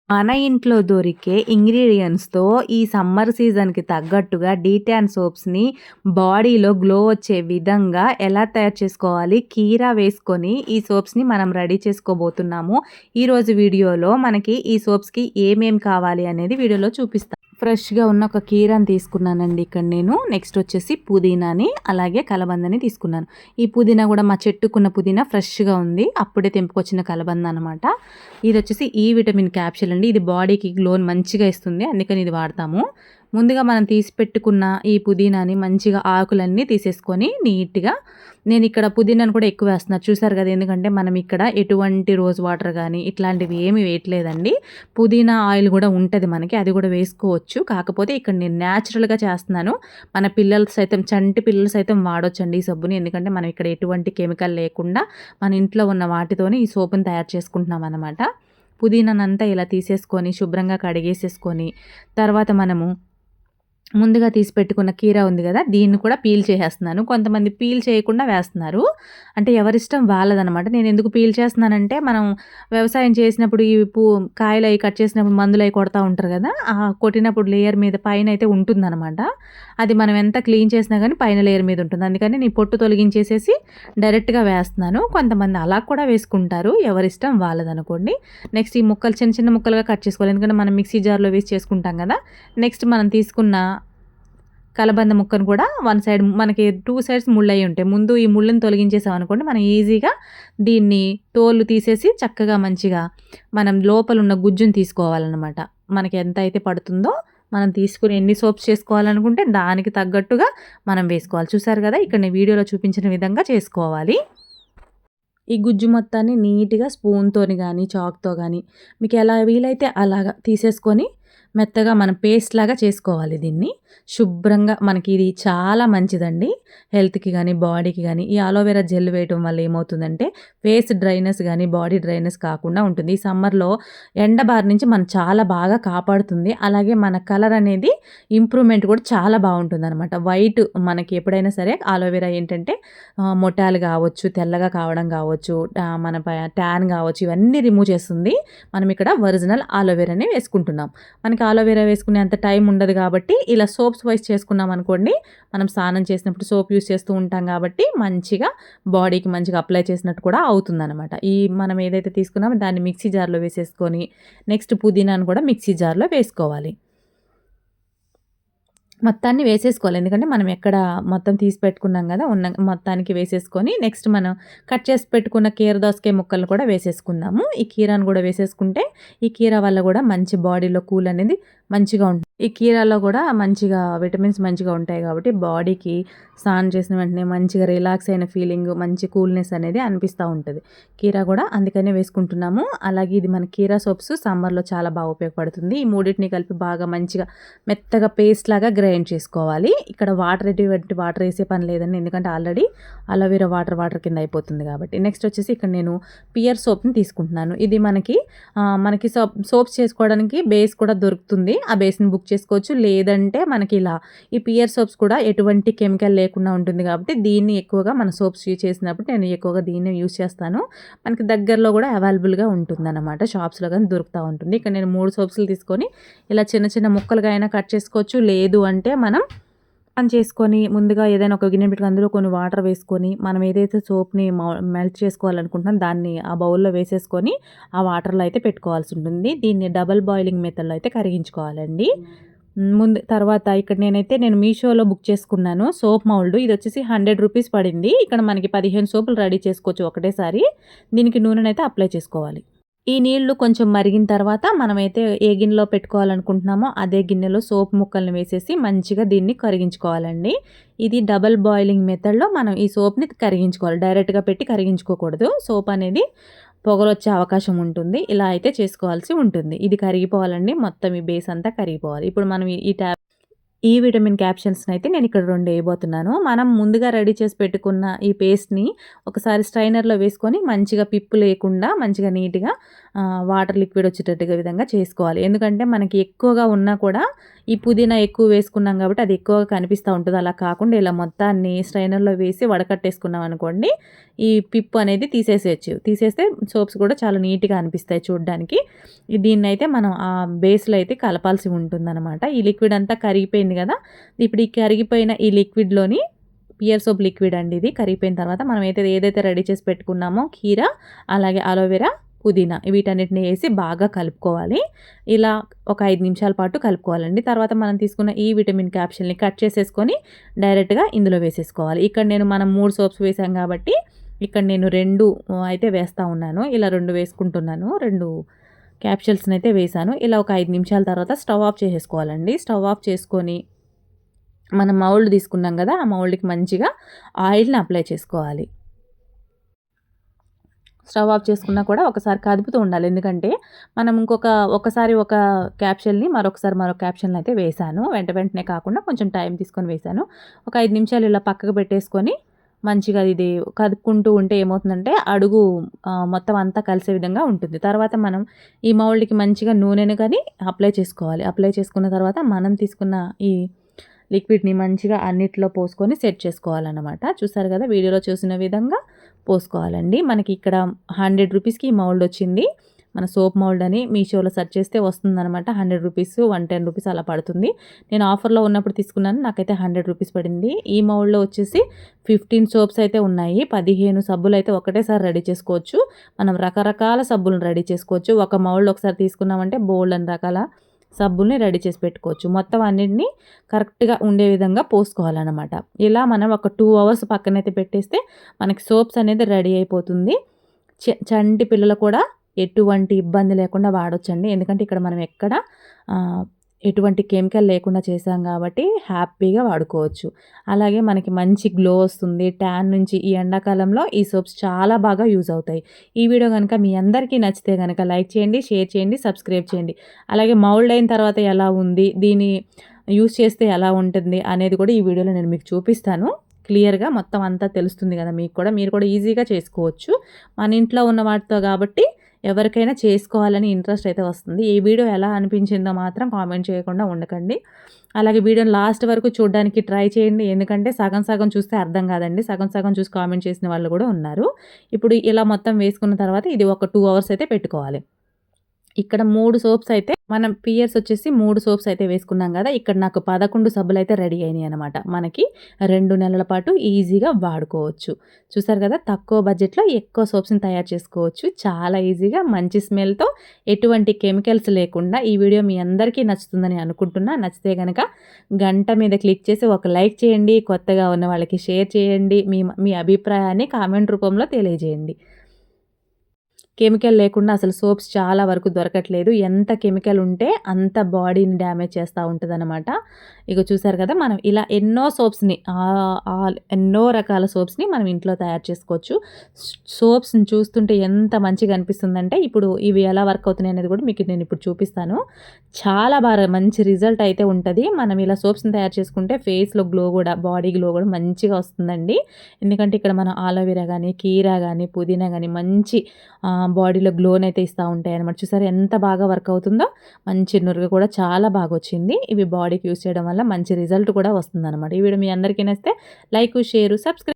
మన ఇంట్లో దొరికే ఇంగ్రీడియెంట్స్‌తో ఈ సమ్మర్ సీజన్‌కి తగ్గట్టుగా డీటాన్ సోప్స్‌ని బాడీలో గ్లో వచ్చే విధంగా ఎలా తయారు చేసుకోవాలి? కీరా వేసుకొని ఈ సోప్స్‌ని మనం రెడీ చేసుకోబోతున్నాము. ఈరోజు వీడియోలో మనకి ఈ సోప్స్‌కి ఏమేం కావాలి అనేది వీడియోలో చూపిస్తా. ఫ్రెష్‌గా ఉన్న ఒక కీరాని తీసుకున్నానండి ఇక్కడ నేను. నెక్స్ట్ వచ్చేసి పుదీనాని, అలాగే కలబందని తీసుకున్నాను. ఈ పుదీనా కూడా మా చెట్టుకున్న పుదీనా ఫ్రెష్‌గా ఉంది. అప్పుడే తెంపుకొచ్చిన కలబంద అనమాట. ఇది వచ్చేసి ఈ విటమిన్ క్యాప్సూల్ అండి. ఇది బాడీకి గ్లోని మంచిగా ఇస్తుంది. అందుకని ఇది వాడతాము. ముందుగా మనం తీసి పెట్టుకున్న ఈ పుదీనాని మంచిగా ఆకులన్నీ తీసేసుకొని నీట్‌గా, నేను ఇక్కడ పుదీనాను కూడా ఎక్కువ వేస్తున్నా చూసారు కదా! ఎందుకంటే మనం ఇక్కడ ఎటువంటి రోజ్ వాటర్ కానీ ఇట్లాంటివి ఏమి వేయట్లేదండి. పుదీనా ఆయిల్ కూడా ఉంటది మనకి, అది కూడా వేసుకోవచ్చు. కాకపోతే ఇక్కడ నేను న్యాచురల్‌గా చేస్తున్నాను. మన పిల్లలు సైతం, చంటి పిల్లలు సైతం వాడొచ్చండి ఈ సబ్బుని. ఎందుకంటే మనం ఇక్కడ ఎటువంటి కెమికల్ లేకుండా మన ఇంట్లో ఉన్న వాటితోనే ఈ సోపుని తయారు చేసుకుంటున్నాం అనమాట. పుదీనానంతా ఇలా తీసేసుకొని శుభ్రంగా కడిగేసేసుకొని, తర్వాత మనము ముందుగా తీసి పెట్టుకున్న కీరా ఉంది కదా! దీన్ని కూడా పీల్ చేసేస్తున్నాను. కొంతమంది పీల్ చేయకుండా వేస్తున్నారు. అంటే ఎవరిష్టం వాళ్ళదనమాట. నేను ఎందుకు పీల్ చేస్తున్నానంటే, మనం వ్యవసాయం చేసినప్పుడు ఈ కాయలు అవి కట్ చేసినప్పుడు మందులు అవి కొడతా ఉంటారు కదా! కొట్టినప్పుడు లేయర్ మీద పైన అయితే ఉంటుందనమాట. అది మనం ఎంత క్లీన్ చేసినా కానీ పైన లేయర్ మీద ఉంటుంది. అందుకని నేను పొట్టు తొలగించేసేసి డైరెక్ట్‌గా వేస్తున్నాను. కొంతమంది అలా కూడా వేసుకుంటారు. ఎవరిష్టం వాళ్ళదనుకోండి. నెక్స్ట్ ఈ ముక్కలు చిన్న చిన్న ముక్కలుగా కట్ చేసుకోవాలి. ఎందుకంటే మనం మిక్సీ జార్‌లో వేసి చేసుకుంటాం కదా! నెక్స్ట్ మనం తీసుకున్న కలబంద ముక్కను కూడా వన్ సైడ్, మనకి 2 సైడ్స్ ముళ్ళయి ఉంటాయి. ముందు ఈ ముళ్ళని తొలగించేసామనుకోండి, మనం ఈజీగా దీన్ని తోలు తీసేసి చక్కగా మంచిగా మనం లోపల ఉన్న గుజ్జుని తీసుకోవాలన్నమాట. మనకి ఎంత అయితే పడుతుందో మనం తీసుకుని ఎన్ని సోప్స్ చేసుకోవాలనుకుంటే దానికి తగ్గట్టుగా మనం వేసుకోవాలి. చూసారు కదా! ఇక్కడ నేను వీడియోలో చూపించిన విధంగా చేసుకోవాలి. ఈ గుజ్జు మొత్తాన్ని నీట్‌గా స్పూన్‌తోని గానీ, చాక్‌తో గానీ మీకు ఎలా వీలైతే అలాగా తీసేసుకొని మెత్తగా మనం పేస్ట్ లాగా చేసుకోవాలి దీన్ని. శుభ్రంగా మనకి ఇది చాలా మంచిదండి హెల్త్‌కి గానీ, బాడీకి గానీ. ఈ అలోవెరా జెల్ వేయటం వల్ల ఏమవుతుందంటే ఫేస్ డ్రైనెస్ గానీ, బాడీ డ్రైనెస్ కాకుండా ఉంటుంది. ఈ సమ్మర్‌లో ఎండ బారి నుంచి మనం చాలా బాగా కాపాడుతుంది. అలాగే మన కలర్ అనేది ఇంప్రూవ్‌మెంట్ కూడా చాలా బావుంటుందనమాట. వైట్ మనకి ఎప్పుడైనా సరే అలోవెరా ఏంటంటే మొటాలు కావచ్చు, తెల్లగా కావడం కావచ్చు, మన ట్యాన్ కావచ్చు, ఇవన్నీ రిమూవ్ చేస్తుంది. మనం ఇక్కడ ఒరిజినల్ అలోవెరానే వేసుకుంటున్నాం. మనకి అలోవెరా వేసుకునే అంత టైం ఉండదు కాబట్టి ఇలా సోప్స్ వైస్ చేసుకున్నాం అనుకోండి, మనం స్నానం చేసినప్పుడు సోప్ యూస్ చేస్తూ ఉంటాం కాబట్టి మంచిగా బాడీకి మంచిగా అప్లై చేసినట్టు కూడా అవుతుందనమాట. ఈ మనం ఏదైతే తీసుకున్నామో దాన్ని మిక్సీ జార్లో వేసేసుకొని నెక్స్ట్ పుదీనాను కూడా మిక్సీ జార్లో వేసుకోవాలి. మొత్తాన్ని వేసేసుకోవాలి. ఎందుకంటే మనం ఎక్కడ మొత్తం తీసి పెట్టుకున్నాం కదా! ఉన్న మొత్తానికి వేసేసుకొని నెక్స్ట్ మనం కట్ చేసి పెట్టుకున్న కీర దోసకాయ ముక్కలు కూడా వేసేసుకుందాము. ఈ కీరాను కూడా వేసేసుకుంటే ఈ కీర వల్ల కూడా మంచి బాడీలో కూల్ అనేది మంచిగా ఉంటుంది. ఈ కీరాలో కూడా మంచిగా విటమిన్స్ మంచిగా ఉంటాయి కాబట్టి బాడీకి స్నానం చేసిన వెంటనే మంచిగా రిలాక్స్ అయిన ఫీలింగ్, మంచి కూల్‌నెస్ అనేది అనిపిస్తూ ఉంటుంది. కీరా కూడా అందుకనే వేసుకుంటున్నాము. అలాగే ఇది మన కీరా సోప్స్ సమ్మర్‌లో చాలా బాగా ఉపయోగపడుతుంది. ఈ మూడిటిని కలిపి బాగా మంచిగా మెత్తగా పేస్ట్ లాగా గ్రైండ్ చేసుకోవాలి. ఇక్కడ ఎటువంటి వాటర్ వేసే పని లేదండి. ఎందుకంటే ఆల్రెడీ అలోవెరా వాటర్ కింద అయిపోతుంది కాబట్టి. నెక్స్ట్ వచ్చేసి ఇక్కడ నేను పియర్ సోప్‌ని తీసుకుంటున్నాను. ఇది మనకి సోప్స్ చేసుకోవడానికి బేస్ కూడా దొరుకుతుంది. ఆ బేస్‌ని బుక్ చేసుకోవచ్చు. లేదంటే మనకి ఇలా ఈ పియర్ సోప్స్ కూడా ఎటువంటి కెమికల్ లేకుండా ఉంటుంది కాబట్టి దీన్ని ఎక్కువగా మన సోప్స్ యూజ్ చేసినప్పుడు నేను ఎక్కువగా దీన్నే యూజ్ చేస్తాను. మనకి దగ్గరలో కూడా అవైలబుల్‌గా ఉంటుందన్నమాట. షాప్స్‌లో కానీ దొరుకుతూ ఉంటుంది. ఇక్కడ నేను 3 సోప్స్‌లు తీసుకొని ఇలా చిన్న చిన్న ముక్కలుగా అయినా కట్ చేసుకోవచ్చు. లేదు అంటే మనం ఆన్ చేసుకొని ముందుగా ఏదైనా ఒక గిన్నె పెట్టుకొని అందులో కొన్ని వాటర్ వేసుకొని మనం ఏదైతే సోప్‌ని మెల్ట్ చేసుకోవాలనుకుంటున్నాం దాన్ని ఆ బౌల్‌లో వేసేసుకొని ఆ వాటర్‌లో అయితే పెట్టుకోవాల్సి ఉంటుంది. దీన్ని డబుల్ బాయిలింగ్ మెథడ్‌లో అయితే కరిగించుకోవాలండి. తర్వాత ఇక్కడ నేను మీషోలో బుక్ చేసుకున్నాను సోప్ మౌల్డ్. ఇది వచ్చేసి ₹100 పడింది. ఇక్కడ మనకి 15 సోపులు రెడీ చేసుకోవచ్చు ఒకటేసారి. దీనికి నూనెనైతే అప్లై చేసుకోవాలి. ఈ నీళ్లు కొంచెం మరిగిన తర్వాత మనమైతే ఏ గిన్నెలో పెట్టుకోవాలనుకుంటున్నామో అదే గిన్నెలో సోప్ ముక్కల్ని వేసేసి మంచిగా దీన్ని కరిగించుకోవాలండి. ఇది డబుల్ బాయిలింగ్ మెథడ్‌లో మనం ఈ సోప్‌ని కరిగించుకోవాలి. డైరెక్ట్‌గా పెట్టి కరిగించుకోకూడదు. సోప్ అనేది పొగలొచ్చే అవకాశం ఉంటుంది. ఇలా అయితే చేసుకోవాల్సి ఉంటుంది. ఇది కరిగిపోవాలండి. మొత్తం ఈ బేస్ అంతా కరిగిపోవాలి. ఇప్పుడు మనం ఈ విటమిన్ క్యాప్సూల్స్‌ని అయితే నేను ఇక్కడ 2 వేయబోతున్నాను. మనం ముందుగా రెడీ చేసి పెట్టుకున్న ఈ పేస్ట్‌ని ఒకసారి స్ట్రైనర్‌లో వేసుకొని మంచిగా పిప్పు లేకుండా మంచిగా నీట్‌గా వాటర్ లిక్విడ్ వచ్చేటట్టుగా విధంగా చేసుకోవాలి. ఎందుకంటే మనకి ఎక్కువగా ఉన్నా కూడా ఈ పుదీనా ఎక్కువ వేసుకున్నాం కాబట్టి అది ఎక్కువగా కనిపిస్తూ ఉంటుంది. అలా కాకుండా ఇలా మొత్తాన్ని స్ట్రైనర్‌లో వేసి వడకట్టేసుకున్నాం అనుకోండి, ఈ పిప్పు అనేది తీసేసేయొచ్చు. తీసేస్తే సోప్స్ కూడా చాలా నీట్‌గా అనిపిస్తాయి చూడ్డానికి. దీన్నైతే మనం ఆ బేస్‌లో అయితే కలపాల్సి ఉంటుందనమాట. ఈ లిక్విడ్ అంతా కరిగిపోయింది కదా! ఇప్పుడు ఈ కరిగిపోయిన ఈ లిక్విడ్‌లోని పియర్ సోప్ లిక్విడ్ అండి ఇది. కరిగిపోయిన తర్వాత మనం ఏదైతే రెడీ చేసి పెట్టుకున్నామో కీర, అలాగే అలోవెరా, పుదీనా వీటన్నిటిని వేసి బాగా కలుపుకోవాలి. ఇలా ఒక 5 నిమిషాల పాటు కలుపుకోవాలండి. తర్వాత మనం తీసుకున్న ఈ విటమిన్ క్యాప్సూల్‌ని కట్ చేసేసుకొని డైరెక్ట్‌గా ఇందులో వేసేసుకోవాలి. ఇక్కడ మనం 3 సోప్స్ వేసాం కాబట్టి ఇక్కడ నేను 2 అయితే వేస్తా ఉన్నాను. ఇలా 2 వేసుకుంటున్నాను. 2 క్యాప్సూల్స్‌నైతే వేశాను. ఇలా ఒక 5 నిమిషాల తర్వాత స్టవ్ ఆఫ్ చేసేసుకోవాలండి. స్టవ్ ఆఫ్ చేసుకొని మనం మౌల్డ్ తీసుకున్నాం కదా! ఆ మౌల్డ్‌కి మంచిగా ఆయిల్‌ని అప్లై చేసుకోవాలి. స్టవ్ ఆఫ్ చేసుకున్నా కూడా ఒకసారి కదుపుతూ ఉండాలి. ఎందుకంటే మనం ఒకసారి ఒక క్యాప్సూల్‌ని మరొక క్యాప్సూల్‌ని అయితే వేశాను. వెంటనే కాకుండా కొంచెం టైం తీసుకొని వేశాను. ఒక 5 నిమిషాలు ఇలా పక్కకు పెట్టేసుకొని మంచిగా ఇది కదుపుకుంటూ ఉంటే ఏమవుతుందంటే అడుగు మొత్తం అంతా కలిసే విధంగా ఉంటుంది. తర్వాత మనం ఈ మౌల్డ్‌కి మంచిగా నూనెను గాని అప్లై చేసుకోవాలి. అప్లై చేసుకున్న తర్వాత మనం తీసుకున్న ఈ లిక్విడ్‌ని మంచిగా అన్నిట్లో పోసుకొని సెట్ చేసుకోవాలన్నమాట. చూసారు కదా! వీడియోలో చూసిన విధంగా పోసుకోవాలండి. మనకి ఇక్కడ 100 రూపీస్‌కి ఈ మౌల్డ్ వచ్చింది. మన సోప్ మౌల్డ్ అని మీషోలో సెర్చ్ చేస్తే వస్తుందనమాట. 100 రూపీస్, 110 రూపీస్ అలా పడుతుంది. నేను ఆఫర్‌లో ఉన్నప్పుడు తీసుకున్నాను. నాకైతే 100 రూపీస్ పడింది. ఈ మౌల్డ్‌లో వచ్చేసి 15 సోప్స్ అయితే ఉన్నాయి. 15 సబ్బులు అయితే ఒకటేసారి రెడీ చేసుకోవచ్చు. మనం రకరకాల సబ్బులను రెడీ చేసుకోవచ్చు. ఒక మౌల్డ్ ఒకసారి తీసుకున్నామంటే బోలెడన్ని రకాల సబ్బుల్ని రెడీ చేసి పెట్టుకోవచ్చు. మొత్తం అన్నిటిని కరెక్ట్‌గా ఉండే విధంగా పోసుకోవాలన్నమాట. ఇలా మనం ఒక 2 అవర్స్ పక్కనైతే పెట్టేస్తే మనకి సోప్స్ అనేది రెడీ అయిపోతుంది. చంటి పిల్లలు కూడా ఎటువంటి ఇబ్బంది లేకుండా వాడొచ్చండి. ఎందుకంటే ఇక్కడ మనం ఎటువంటి కెమికల్ లేకుండా చేసాం కాబట్టి హ్యాపీగా వాడుకోవచ్చు. అలాగే మనకి మంచి గ్లో వస్తుంది. ట్యాన్ నుంచి ఈ ఎండాకాలంలో ఈ సోప్స్ చాలా బాగా యూజ్ అవుతాయి. ఈ వీడియో కనుక మీ అందరికీ నచ్చితే గనక లైక్ చేయండి, షేర్ చేయండి, సబ్స్క్రైబ్ చేయండి. అలాగే మౌల్డ్ అయిన తర్వాత ఎలా ఉంది, దీన్ని యూజ్ చేస్తే ఎలా ఉంటుంది అనేది కూడా ఈ వీడియోలో నేను మీకు చూపిస్తాను. క్లియర్‌గా మొత్తం అంతా తెలుస్తుంది కదా మీకు కూడా. మీరు కూడా ఈజీగా చేసుకోవచ్చు. మన ఇంట్లో ఉన్న వాటితో కాబట్టి ఎవరికైనా చేసుకోవాలని ఇంట్రెస్ట్ అయితే వస్తుంది. ఈ వీడియో ఎలా అనిపించిందో మాత్రం కామెంట్ చేయకుండా ఉండకండి. అలాగే వీడియోని లాస్ట్ వరకు చూడడానికి ట్రై చేయండి. ఎందుకంటే సగం సగం చూస్తే అర్థం కాదండి. సగం సగం చూసి కామెంట్ చేసిన వాళ్ళు కూడా ఉన్నారు. ఇప్పుడు ఇలా మొత్తం వేసుకున్న తర్వాత ఇది ఒక 2 అవర్స్ అయితే పెట్టుకోవాలి. ఇక్కడ 3 సోప్స్ అయితే మనం పియర్స్ వచ్చేసి 3 సోప్స్ అయితే వేసుకున్నాం కదా! ఇక్కడ నాకు 11 సబ్బులైతే రెడీ అయినాయి అనమాట. మనకి 2 నెలల పాటు ఈజీగా వాడుకోవచ్చు. చూసారు కదా! తక్కువ బడ్జెట్‌లో ఎక్కువ సోప్స్‌ని తయారు చేసుకోవచ్చు. చాలా ఈజీగా మంచి స్మెల్‌తో ఎటువంటి కెమికల్స్ లేకుండా. ఈ వీడియో మీ అందరికీ నచ్చుతుందని అనుకుంటున్నా. నచ్చితే గనక గంట మీద క్లిక్ చేసి ఒక లైక్ చేయండి. కొత్తగా ఉన్న వాళ్ళకి షేర్ చేయండి. మీ అభిప్రాయాన్ని కామెంట్ రూపంలో తెలియజేయండి. కెమికల్ లేకుండా అసలు సోప్స్ చాలా వరకు దొరకట్లేదు. ఎంత కెమికల్ ఉంటే అంత బాడీని డ్యామేజ్ చేస్తూ ఉంటదనమాట. ఇగో చూసారు కదా! మనం ఇలా ఎన్నో సోప్స్‌ని ఎన్నో రకాల సోప్స్‌ని మనం ఇంట్లో తయారు చేసుకోవచ్చు. సోప్స్‌ని చూస్తుంటే ఎంత మంచిగా అనిపిస్తుందంటే ఇప్పుడు ఇవి ఎలా వర్క్ అవుతున్నాయి అనేది కూడా మీకు నేను ఇప్పుడు చూపిస్తాను. చాలా బాగా మంచి రిజల్ట్ అయితే ఉంటది. మనం ఇలా సోప్స్‌ని తయారు చేసుకుంటే ఫేస్‌లో గ్లో కూడా, బాడీ గ్లో కూడా మంచిగా వస్తుందండి. ఎందుకంటే ఇక్కడ మనం ఆలోవెరా గానీ, కీరా గానీ, పుదీనా గానీ మంచి బాడీలో గ్లోనైతే ఇస్తా ఉంటాయన్నమాట. చూసారా ఎంత బాగా వర్క్ అవుతుందో. మంచి నురుగు కూడా చాలా బాగా వచ్చింది. ఇవి బాడీకి యూజ్ చేయడం వల్ల మంచి రిజల్ట్ కూడా వస్తుందన్నమాట. ఈ వీడియో మీ అందరికీ నచ్చితే లైక్, షేర్, సబ్స్క్రైబ్